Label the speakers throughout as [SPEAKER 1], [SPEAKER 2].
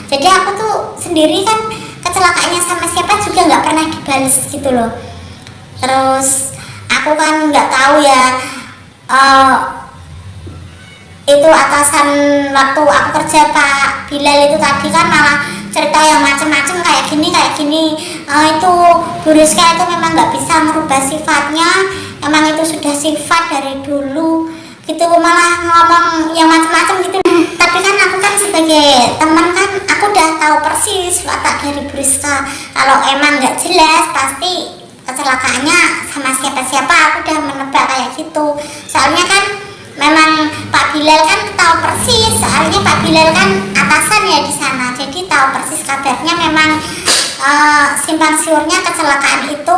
[SPEAKER 1] Jadi aku tuh sendiri kan kecelakaannya sama siapa juga nggak pernah dibales gitu loh. Terus aku kan nggak tahu ya, itu atasan waktu aku kerja Pak Bilal itu tadi kan malah cerita yang macam-macam kayak gini. Itu Bu Rizka itu memang nggak bisa merubah sifatnya, emang itu sudah sifat dari dulu gitu, malah ngomong yang macam-macam gitu. Tapi kan aku kan sebagai teman kan aku udah tahu persis watak dari Bu Rizka. Kalau emang nggak jelas pasti kecelakaannya sama siapa-siapa, aku udah menebak kayak gitu. Soalnya kan memang Pak Bilal kan tahu persis, soalnya Pak Bilal kan atasan ya di sana, jadi tahu persis kabarnya. Memang simpang siurnya kecelakaan itu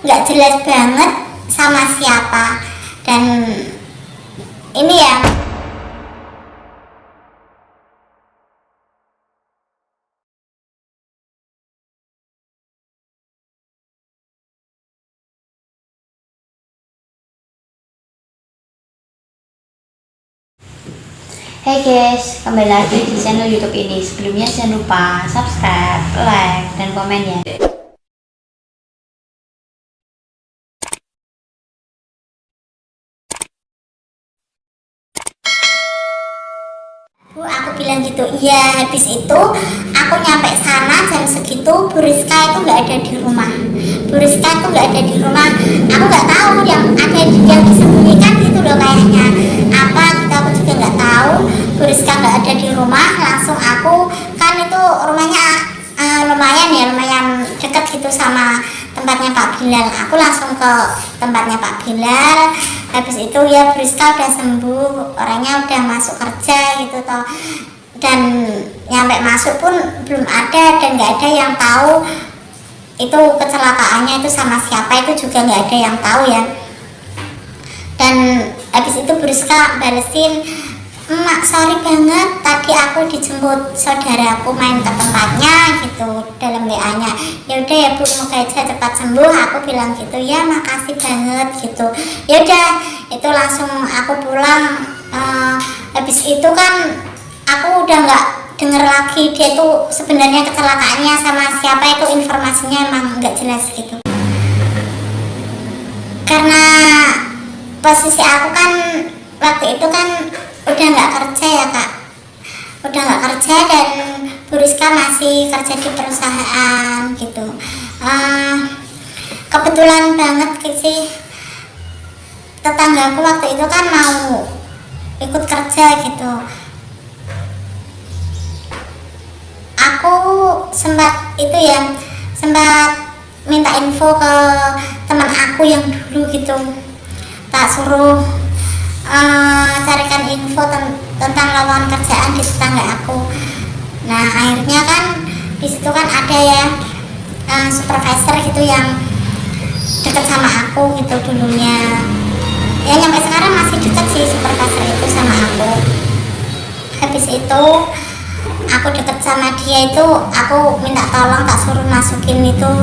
[SPEAKER 1] nggak jelas banget sama siapa. Dan ini ya,
[SPEAKER 2] Hey guys, kembali lagi di channel YouTube ini. Sebelumnya jangan lupa subscribe, like, dan komen ya.
[SPEAKER 1] Bu, aku bilang gitu. Iya, habis itu aku nyampe sana jam segitu, Bu Rizka itu nggak ada di rumah. Bu Rizka itu nggak ada di rumah. Aku nggak tahu yang ada yang disembunyikan gitu loh kayaknya. Apa gitu aku juga nggak tahu. Bu Rizka nggak ada di rumah. Langsung aku kan itu rumahnya lumayan dekat gitu sama tempatnya Pak Bilal. Aku langsung ke tempatnya Pak Bilal. Habis itu ya Bu Rizka udah sembuh, orangnya udah masuk kerja gitu toh. Dan nyampe masuk pun belum ada, dan nggak ada yang tahu itu kecelakaannya itu sama siapa, itu juga nggak ada yang tahu ya. Dan habis itu Bu Rizka balesin, "Mak, sorry banget tadi aku dijemput saudaraku main ke tempatnya gitu," dalam WA-nya. "Ya udah ya Bu, semoga aja cepat sembuh," aku bilang gitu. "Ya makasih banget," gitu. Ya udah, itu langsung aku pulang. Habis itu kan aku udah nggak denger lagi dia tuh sebenarnya kecelakaannya sama siapa, itu informasinya emang nggak jelas gitu. Karena posisi aku kan waktu itu kan udah nggak kerja ya Kak, udah nggak kerja, dan Bu Rizka masih kerja di perusahaan gitu. Kebetulan banget sih, tetanggaku waktu itu kan mau ikut kerja gitu. Aku sempat minta info ke teman aku yang dulu gitu, tak suruh carikan info tentang lowongan kerjaan di tetangga aku. Nah akhirnya kan di situ kan ada ya supervisor gitu yang deket sama aku gitu dulunya. Ya sampai sekarang masih deket sih supervisor itu sama aku. Habis itu aku deket sama dia itu, aku minta tolong tak suruh masukin itu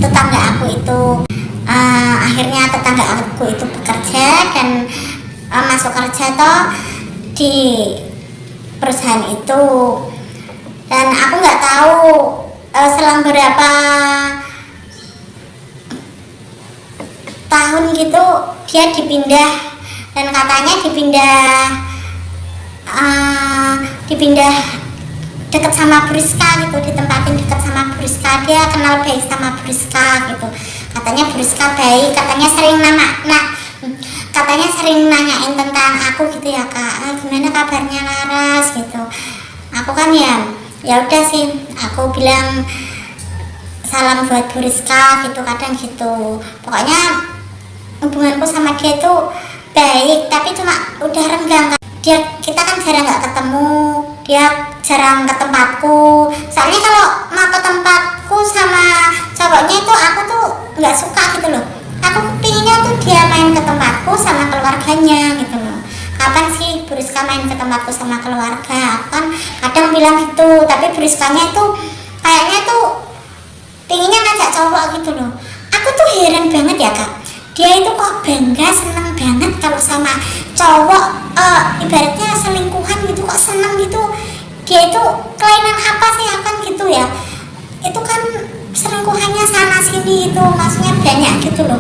[SPEAKER 1] tetangga aku itu. Akhirnya tetangga aku itu bekerja dan masuk kerja toh di perusahaan itu. Dan aku nggak tahu selang berapa tahun gitu dia dipindah, dan katanya dipindah deket sama Bu Rizka gitu, ditempatin deket sama Bu Rizka. Dia kenal baik sama Bu Rizka gitu. Katanya Bu Rizka baik, katanya sering nanyain tentang aku gitu ya Kak, gimana kabarnya Laras gitu. Aku kan ya udah sih, aku bilang salam buat Bu Rizka gitu, kadang gitu. Pokoknya hubunganku sama dia itu baik, tapi cuma udah renggang. Kita kan jarang nggak ketemu, dia jarang ke tempatku. Soalnya kalau mau ke tempatku sama cowoknya itu aku tuh nggak suka gitu loh. Aku pinginnya tuh dia main ke tempatku sama keluarganya gitu loh. Kapan sih Bu Rizka main ke tempatku sama keluarga? Aku kan kadang bilang gitu, tapi Bu Rizkanya itu kayaknya tuh pinginnya ngajak cowok gitu loh. Aku tuh heran banget ya Kak, dia itu kok bangga, seneng banget kalau sama cowok, ibaratnya selingkuhan gitu, kok seneng gitu. itu kelainan apa sih akan gitu ya, itu kan selingkuhannya sana sini itu maksudnya banyak gitu loh.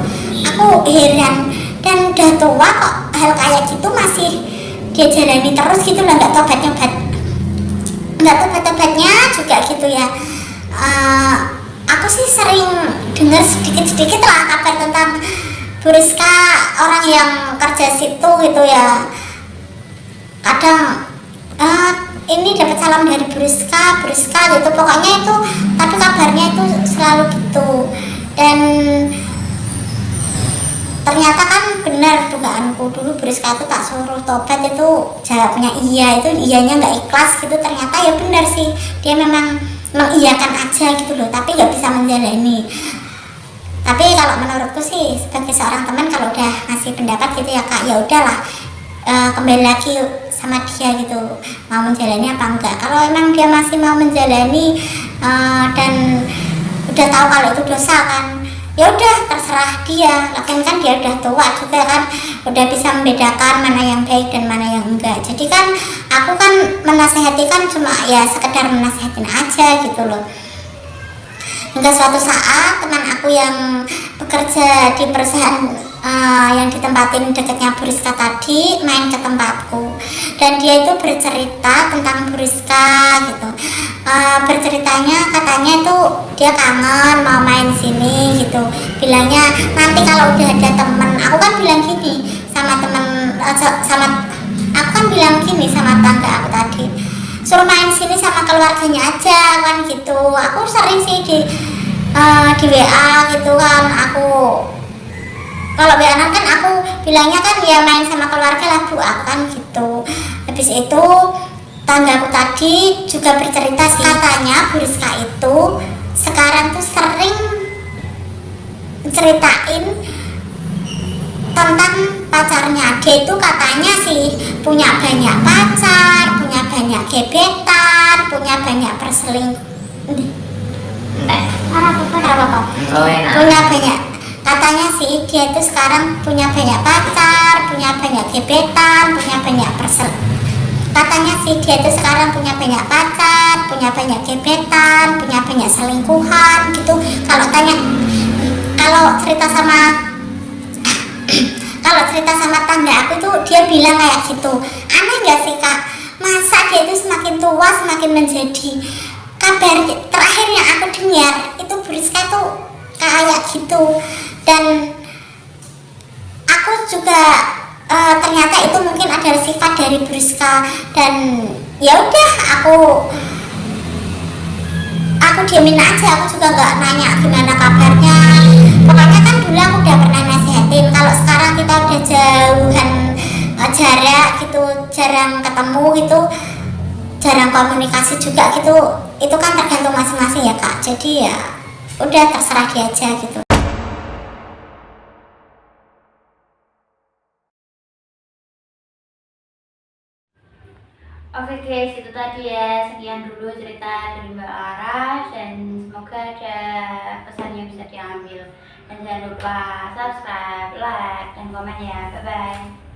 [SPEAKER 1] Aku heran, dan udah tua kok hal kayak gitu masih dia jalani terus gitu loh, nggak tobatnya juga gitu ya. Aku sih sering dengar sedikit-sedikit lah kabar tentang Bu Rizka, orang yang kerja situ gitu ya. Kadang ini dapat salam dari Bu Rizka gitu, pokoknya itu, tapi kabarnya itu selalu gitu. Dan ternyata kan benar dugaanku dulu, Bu Rizka itu tak suruh tobat, itu jawabnya iya, itu iyanya nggak ikhlas gitu. Ternyata ya benar sih, dia memang mengiyakan aja gitu loh, tapi nggak bisa menjalani. Tapi kalau menurutku sih sebagai seorang teman, kalau udah ngasih pendapat gitu ya Kak, ya udahlah, kembali lagi sama dia gitu, mau menjalani apa enggak. Kalau emang dia masih mau menjalani dan udah tahu kalau itu dosa kan, ya udah terserah dia. Lagian kan dia udah tua juga kan, udah bisa membedakan mana yang baik dan mana yang enggak. Jadi kan aku kan menasehati kan cuma ya sekedar menasehatin aja gitu loh. Hingga suatu saat teman aku yang bekerja di perusahaan yang ditempatin dekatnya Bu Rizka tadi main ke tempatku, dan dia itu bercerita tentang Bu Rizka gitu. Berceritanya katanya itu dia kangen mau main sini gitu, bilangnya nanti kalau udah ada temen. Aku kan bilang gini sama temen, aku kan bilang gini sama tangga aku tadi, suruh main sini sama keluarganya aja kan gitu. Aku sering sih di WA gitu kan, aku kalau WA kan aku bilangnya kan ya main sama keluarga lah Bu, aku kan gitu. Habis itu tanggaku tadi juga bercerita sih, katanya Bu Rizka itu sekarang tuh sering ceritain tentang pacarnya. Dia itu katanya sih punya banyak pacar, punya banyak gebetan, punya banyak punya banyak, katanya sih dia itu sekarang punya banyak pacar, punya banyak gebetan, punya banyak katanya sih dia itu sekarang punya banyak pacar, punya banyak gebetan, punya banyak selingkuhan gitu. Kalau cerita sama tangga aku tuh, dia bilang kayak gitu. Aneh gak sih Kak, masa dia itu semakin tua semakin menjadi. Kabar terakhir yang aku dengar itu Bu Rizka tuh kayak gitu. Dan aku juga ternyata itu mungkin adalah sifat dari Bu Rizka. Dan ya udah, aku diemin aja, aku juga nggak nanya gimana kabarnya. Pokoknya kan dulu aku udah pernah nasihatin, kalau sekarang kita udah jauhan jarak gitu, jarang ketemu gitu, jarang komunikasi juga gitu, itu kan tergantung masing-masing ya Kak. Jadi ya udah terserah dia aja gitu.
[SPEAKER 2] Oke guys, itu tadi ya, sekian dulu cerita dari Mbak Laras, dan semoga ada pesan yang bisa diambil. Dan jangan lupa subscribe, like, dan komen ya. Bye bye.